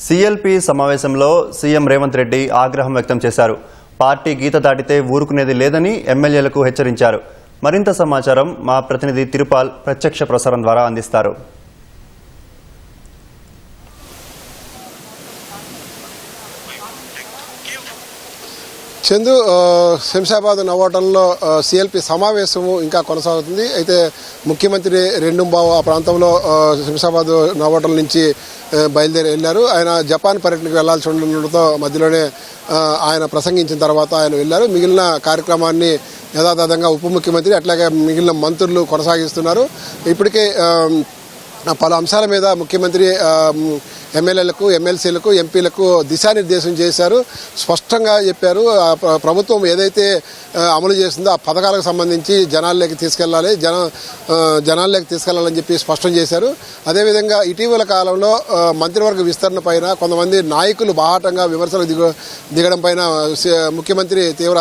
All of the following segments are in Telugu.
సిఎల్పి సమావేశంలో సీఎం రేవంత్ రెడ్డి ఆగ్రహం వ్యక్తం చేశారు. పార్టీ గీత దాటితే ఊరుకునేది లేదని ఎమ్మెల్యేలకు హెచ్చరించారు. మరింత సమాచారం మా ప్రతినిధి తిరుపాల్ ప్రత్యక్ష ప్రసారం ద్వారా అందిస్తారు. చందు, శంషాబాద్ నవోటల్లో సిఎల్పి సమావేశము ఇంకా కొనసాగుతుంది. అయితే ముఖ్యమంత్రి రెండుంబావు ఆ ప్రాంతంలో శంషాబాద్ నవోటల్ నుంచి బయలుదేరి వెళ్ళారు. ఆయన జపాన్ పర్యటనకు వెళ్లాల్సి ఉండడంతో మధ్యలోనే ఆయన ప్రసంగించిన తర్వాత ఆయన వెళ్ళారు. మిగిలిన కార్యక్రమాన్ని యథాతథంగా ఉప ముఖ్యమంత్రి అట్లాగే మిగిలిన మంత్రులు కొనసాగిస్తున్నారు. ఇప్పటికే పలు అంశాల మీద ముఖ్యమంత్రి ఎమ్మెల్యేలకు, ఎమ్మెల్సీలకు, ఎంపీలకు దిశానిర్దేశం చేశారు. స్పష్టంగా చెప్పారు, ప్రభుత్వం ఏదైతే అమలు చేస్తుందో ఆ పథకాలకు సంబంధించి జనాల్లోకి తీసుకెళ్లాలని చెప్పి స్పష్టం చేశారు. అదేవిధంగా ఇటీవల కాలంలో మంత్రివర్గ విస్తరణ పైన కొంతమంది నాయకులు బాహాటంగా విమర్శలు దిగడం పైన ముఖ్యమంత్రి తీవ్ర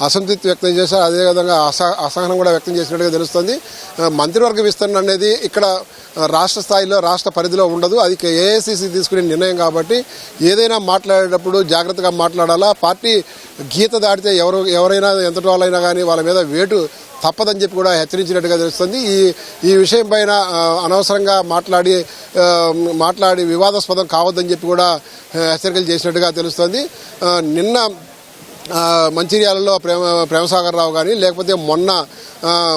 అసంతృప్తి వ్యక్తం చేశారు. అదేవిధంగా అసహనం కూడా వ్యక్తం చేసినట్టుగా తెలుస్తుంది. మంత్రివర్గ విస్తరణ అనేది ఇక్కడ రాష్ట్ర స్థాయిలో, రాష్ట్ర పరిధిలో ఉండదు. అది ఏఐసిసి తీసుకునే నిర్ణయం కాబట్టి ఏదైనా మాట్లాడేటప్పుడు జాగ్రత్తగా మాట్లాడాలా. పార్టీ గీత దాటితే ఎవరైనా ఎంతటి వాళ్ళైనా కానీ వాళ్ళ మీద వేటు తప్పదని చెప్పి కూడా హెచ్చరించినట్టుగా తెలుస్తుంది. ఈ విషయం పైన అనవసరంగా మాట్లాడి వివాదాస్పదం కావద్దని చెప్పి కూడా హెచ్చరికలు చేసినట్టుగా తెలుస్తుంది. నిన్న మంచిర్యాలలో ప్రేమసాగర్ రావు కానీ, లేకపోతే మొన్న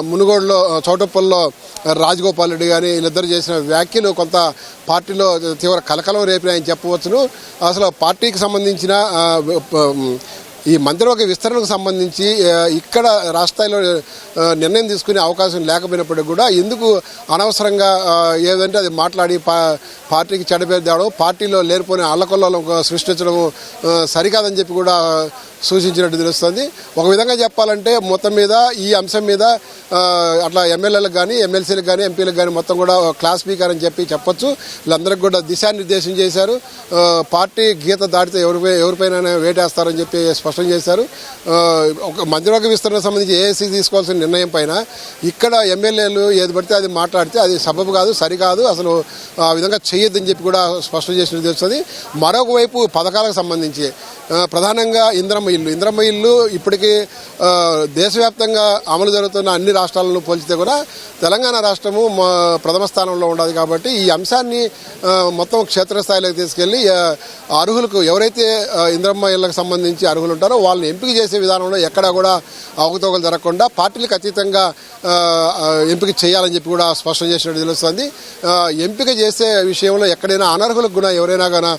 మునుగోడులో చౌటప్పల్లో రాజగోపాల్ రెడ్డి కానీ వీళ్ళిద్దరు చేసిన వ్యాఖ్యలు కొంత పార్టీలో తీవ్ర కలకలం రేపినాయని చెప్పవచ్చును. అసలు పార్టీకి సంబంధించిన ఈ మంత్రివర్గ విస్తరణకు సంబంధించి ఇక్కడ రాష్ట్ర స్థాయిలో నిర్ణయం తీసుకునే అవకాశం లేకపోయినప్పటికీ కూడా ఎందుకు అనవసరంగా ఏదంటే అది మాట్లాడి పార్టీకి చెడపేరు తేవడం, పార్టీలో లేనిపోయిన అల్లకొల్లం సృష్టించడం సరికాదని చెప్పి కూడా సూచించినట్టు తెలుస్తుంది. ఒక విధంగా చెప్పాలంటే మొత్తం మీద ఈ అంశం మీద అట్లా ఎమ్మెల్యేలకు కానీ, ఎమ్మెల్సీలకు కానీ, ఎంపీలకు కానీ మొత్తం కూడా క్లాస్ స్పీకర్ అని చెప్పొచ్చు. వీళ్ళందరికీ కూడా దిశానిర్దేశం చేశారు. పార్టీ గీత దాటితే ఎవరిపైన వేటేస్తారని చెప్పి స్పష్టం చేశారు. ఒక మంత్రివర్గ విస్తరణ సంబంధించి ఏఐసీ తీసుకోవాల్సిన నిర్ణయం పైన ఇక్కడ ఎమ్మెల్యేలు ఏది పడితే అది మాట్లాడితే అది సబబు కాదు, సరికాదు, అసలు ఆ విధంగా చేయొద్దని చెప్పి కూడా స్పష్టం చేసినట్టు తెలుస్తుంది. మరొక వైపు పథకాలకు సంబంధించి ప్రధానంగా ఇంద్రమ్మ ఇల్లు ఇప్పటికీ దేశవ్యాప్తంగా అమలు జరుగుతున్న అన్ని రాష్ట్రాలను పోల్చితే కూడా తెలంగాణ రాష్ట్రము ప్రథమ స్థానంలో ఉండదు. కాబట్టి ఈ అంశాన్ని మొత్తం క్షేత్రస్థాయిలోకి తీసుకెళ్లి అర్హులకు, ఎవరైతే ఇంద్రమ్మ ఇళ్లకు సంబంధించి అర్హులు ఉంటారో వాళ్ళని ఎంపిక చేసే విధానంలో ఎక్కడా కూడా అవకతవకలు జరగకుండా పార్టీలకు అతీతంగా ఎంపిక చేయాలని చెప్పి కూడా స్పష్టం చేసినట్టు తెలుస్తుంది. ఎంపిక చేసే విషయంలో ఎక్కడైనా అనర్హులకు కూడా ఎవరైనా కానీ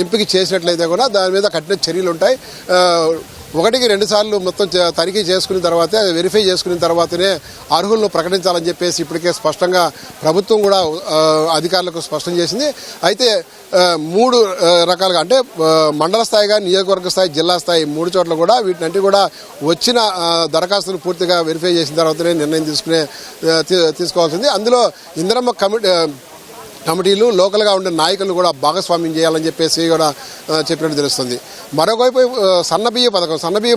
ఎంపిక చేసినట్లయితే కూడా దాని మీద కఠిన చర్యలు ఉంటాయి. 1-2 సార్లు మొత్తం తనిఖీ చేసుకున్న తర్వాతే, వెరిఫై చేసుకున్న తర్వాతనే అర్హులను ప్రకటించాలని చెప్పేసి ఇప్పటికే స్పష్టంగా ప్రభుత్వం కూడా అధికారులకు స్పష్టం చేసింది. అయితే 3 రకాలుగా అంటే మండల స్థాయి కానీ, నియోజకవర్గ స్థాయి, జిల్లా స్థాయి 3 చోట్ల కూడా వీటినంటే కూడా వచ్చిన దరఖాస్తులు పూర్తిగా వెరిఫై చేసిన తర్వాతనే నిర్ణయం తీసుకోవాల్సింది. అందులో ఇంద్రమ్మ కమిటీలు, లోకల్గా ఉండే నాయకులు కూడా భాగస్వామ్యం చేయాలని చెప్పేసి కూడా చెప్పినట్టు తెలుస్తుంది. మరొకవైపు సన్నబియ్యం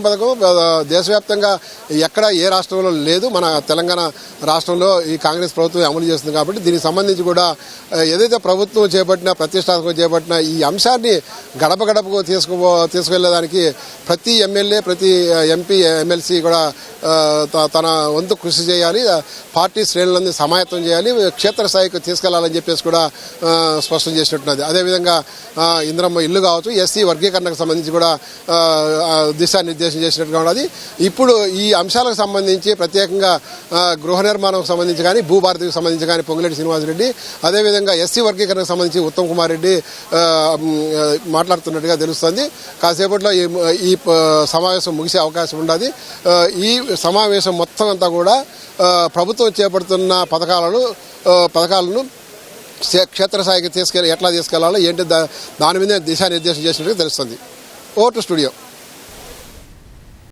పథకం దేశవ్యాప్తంగా ఎక్కడ ఏ రాష్ట్రంలో లేదు. మన తెలంగాణ రాష్ట్రంలో ఈ కాంగ్రెస్ ప్రభుత్వం అమలు చేస్తుంది. కాబట్టి దీనికి సంబంధించి కూడా ఏదైతే ప్రభుత్వం ప్రతిష్టాత్మకం చేపట్టిన ఈ అంశాన్ని గడప గడపకు తీసుకువెళ్ళడానికి ప్రతి ఎమ్మెల్యే, ప్రతి ఎంపీ, ఎమ్మెల్సీ కూడా తన వంతు కృషి చేయాలి. పార్టీ శ్రేణులన్నీ సమాయత్తం చేయాలి, క్షేత్రస్థాయికి తీసుకెళ్లాలని చెప్పేసి కూడా స్పష్టం చేసినట్టున్నది. అదేవిధంగా ఇంద్రమ్మ ఇల్లు కావచ్చు, ఎస్సీ వర్గీకరణకు సంబంధించి కూడా దిశానిర్దేశం చేసినట్టుగా ఉన్నది. ఇప్పుడు ఈ అంశాలకు సంబంధించి ప్రత్యేకంగా గృహ నిర్మాణం సంబంధించి కానీ, భూభారతికి సంబంధించి కానీ పొంగులేటి శ్రీనివాసరెడ్డి, అదేవిధంగా ఎస్సీ వర్గీకరణకు సంబంధించి ఉత్తమ్ కుమార్ రెడ్డి మాట్లాడుతున్నట్టుగా తెలుస్తుంది. కాసేపట్లో ఈ సమావేశం ముగిసే అవకాశం ఉన్నది. ఈ సమావేశం మొత్తం అంతా కూడా ప్రభుత్వం చేపడుతున్న పథకాలను క్షేత్రస్థాయికి ఎట్లా తీసుకెళ్లాలో ఏంటి దాని మీద దిశానిర్దేశం చేసినట్టుగా తెలుస్తుంది. Over to studio.